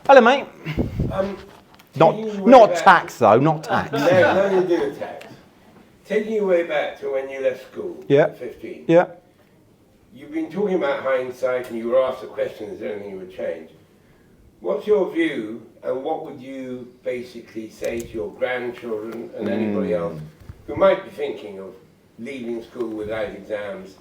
Hello, mate. Not back, tax, though, not tax. No, nothing to do with tax. Taking you way back to when you left school at 15. Yeah. You've been talking about hindsight and you were asked the question, is there anything you would change? What's your view and what would you basically say to your grandchildren and anybody else who might be thinking of leaving school without exams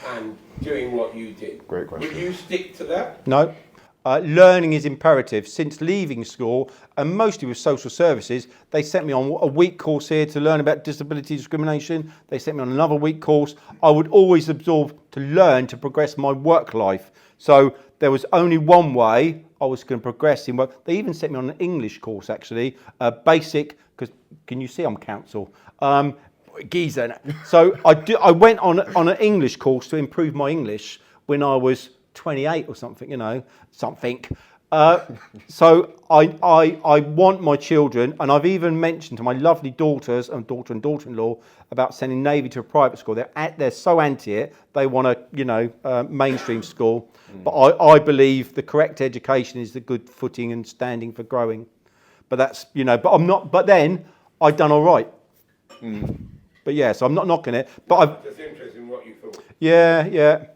and doing what you did? Great question. Would you stick to that? No. Learning is imperative. Since leaving school, and mostly with social services, they sent me on a week course here to learn about disability discrimination. They sent me on another week course. I would always absorb to learn to progress my work life. So there was only one way I was going to progress in work. They even sent me on an English course, actually, basic, because can you see I'm counsel? Geezer. So I went on an English course to improve my English when I was 28 or something, something. So I want my children, and I've even mentioned to my lovely daughters and daughter and daughter-in-law about sending Navy to a private school. They're so anti it. They want a mainstream school. But I believe the correct education is the good footing and standing for growing. But that's but I'm not. But then I've done all right. But yeah, so I'm not knocking it. But I've Just interested in what you thought. Yeah.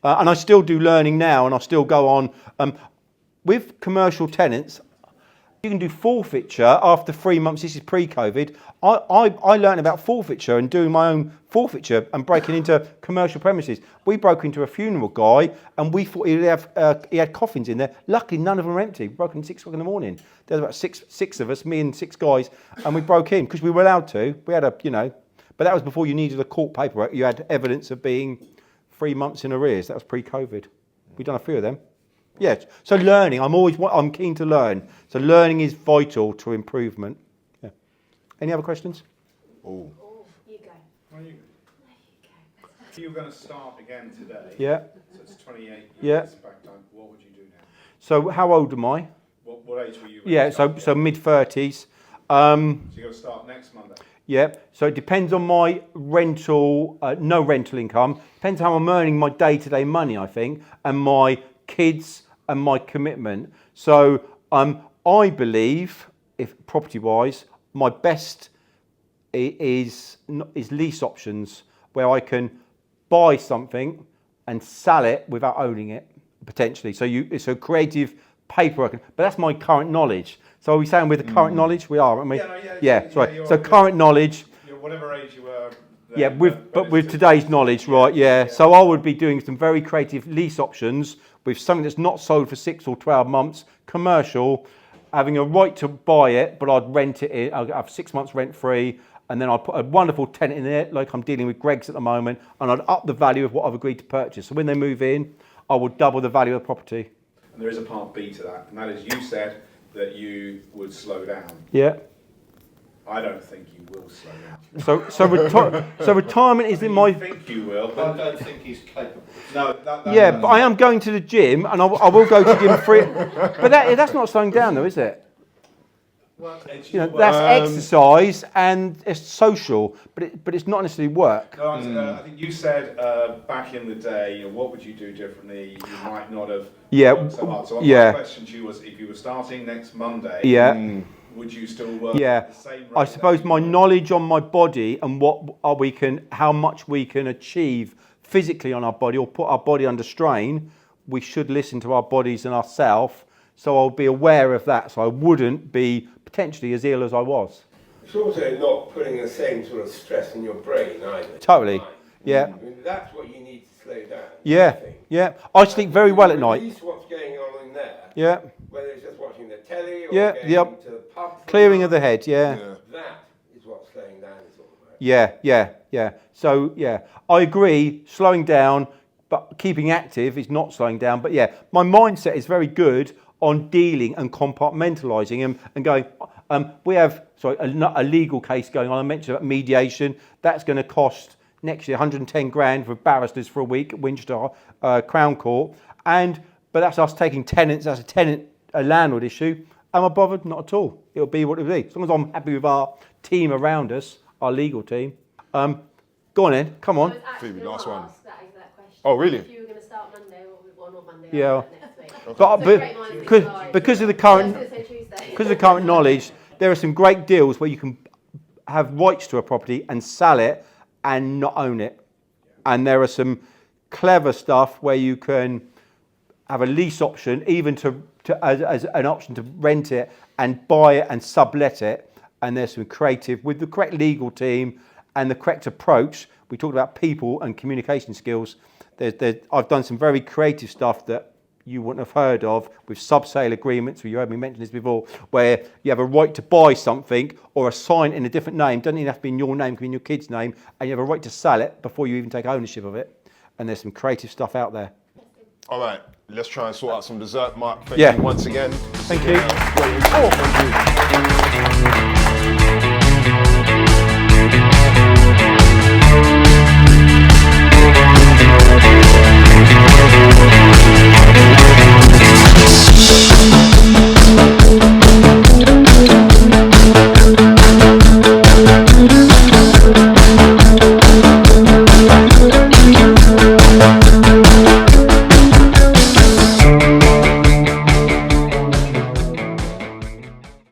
And I still do learning now, and I still go on. With commercial tenants, you can do forfeiture after 3 months. This is pre-COVID. I learned about forfeiture and doing my own forfeiture and breaking into commercial premises. We broke into a funeral guy, and we thought he had coffins in there. Luckily, none of them were empty. We broke in 6 o'clock in the morning. There's about six of us, me and 6 guys, and we broke in because we were allowed to. We had but that was before you needed a court paperwork. You had evidence of being 3 months in arrears. That was pre-COVID. We've done a few of them. Yeah. So learning, I'm keen to learn. So learning is vital to improvement. Yeah. Any other questions? Oh, you go. no, you go. You're going to start again today. Yeah. So it's 28 years Yeah. back time. What would you do now? So how old am I? What age were you? when Yeah. you So started? mid-30s. So you're going to start next Monday. Yeah, so it depends on my rental, no rental income. Depends how I'm earning my day-to-day money, I think, and my kids and my commitment. So I believe, if property-wise, my best is lease options, where I can buy something and sell it without owning it, potentially. So creative paperwork, but that's my current knowledge. So are we saying with the current knowledge? We are, aren't we? Sorry. So current knowledge. Whatever age you were. Yeah, with today's knowledge, right? Yeah. So I would be doing some very creative lease options with something that's not sold for 6 or 12 months, commercial, having a right to buy it, but I'd rent it in. I'd have 6 months rent free, and then I'd put a wonderful tenant in there, like I'm dealing with Greg's at the moment, and I'd up the value of what I've agreed to purchase. So when they move in, I would double the value of the property. And there is a part B to that, and that is you said that you would slow down. Yeah. I don't think you will slow down. So retirement is in my. I think you will, I but don't think he's capable. no. Yeah, but I am going to the gym, and I will go to the gym free. But that's not slowing down, though, is it? Well, it's, That's exercise and it's social, but it's not necessarily work. No, I think you said back in the day, what would you do differently? You might not have worked so hard. So my question to you was, if you were starting next Monday, would you still work at the same rate? I suppose my knowledge on my body and how much we can achieve physically on our body or put our body under strain, we should listen to our bodies and ourselves. So I'll be aware of that, so I wouldn't be potentially as ill as I was. It's also not putting the same sort of stress in your brain either. Totally, yeah. I mean, that's what you need to slow down. Yeah. I sleep very well at night. Release what's going on in there. Yeah. Whether it's just watching the telly or Yeah, going to the pub. Clearing of the head, yeah. That is what slowing down is all about. Yeah. So, I agree, slowing down, but keeping active is not slowing down. But yeah, my mindset is very good on dealing and compartmentalising and going, we have a legal case going on. I mentioned about mediation. That's going to cost next year 110 grand for barristers for a week at Winchester Crown Court. But that's us taking tenants. That's a landlord issue. Am I bothered? Not at all. It'll be what it'll be. As long as I'm happy with our team around us, our legal team. Go on then, come on. I was Phoebe, actually last one. ask that exact question. Oh, really? If you were going to start Monday, what would one on Monday? Yeah. Next week. because of the current knowledge, there are some great deals where you can have rights to a property and sell it and not own it. And there are some clever stuff where you can have a lease option, even as an option to rent it and buy it and sublet it. And there's some creative, with the correct legal team and the correct approach. We talked about people and communication skills. I've done some very creative stuff that you wouldn't have heard of, with sub-sale agreements, where you heard me mention this before, where you have a right to buy something or a sign in a different name. Doesn't even have to be in your name, it can be in your kid's name, and you have a right to sell it before you even take ownership of it. And there's some creative stuff out there. All right, let's try and sort out some dessert, Mark. Thank you once again. Thank you. Thank you.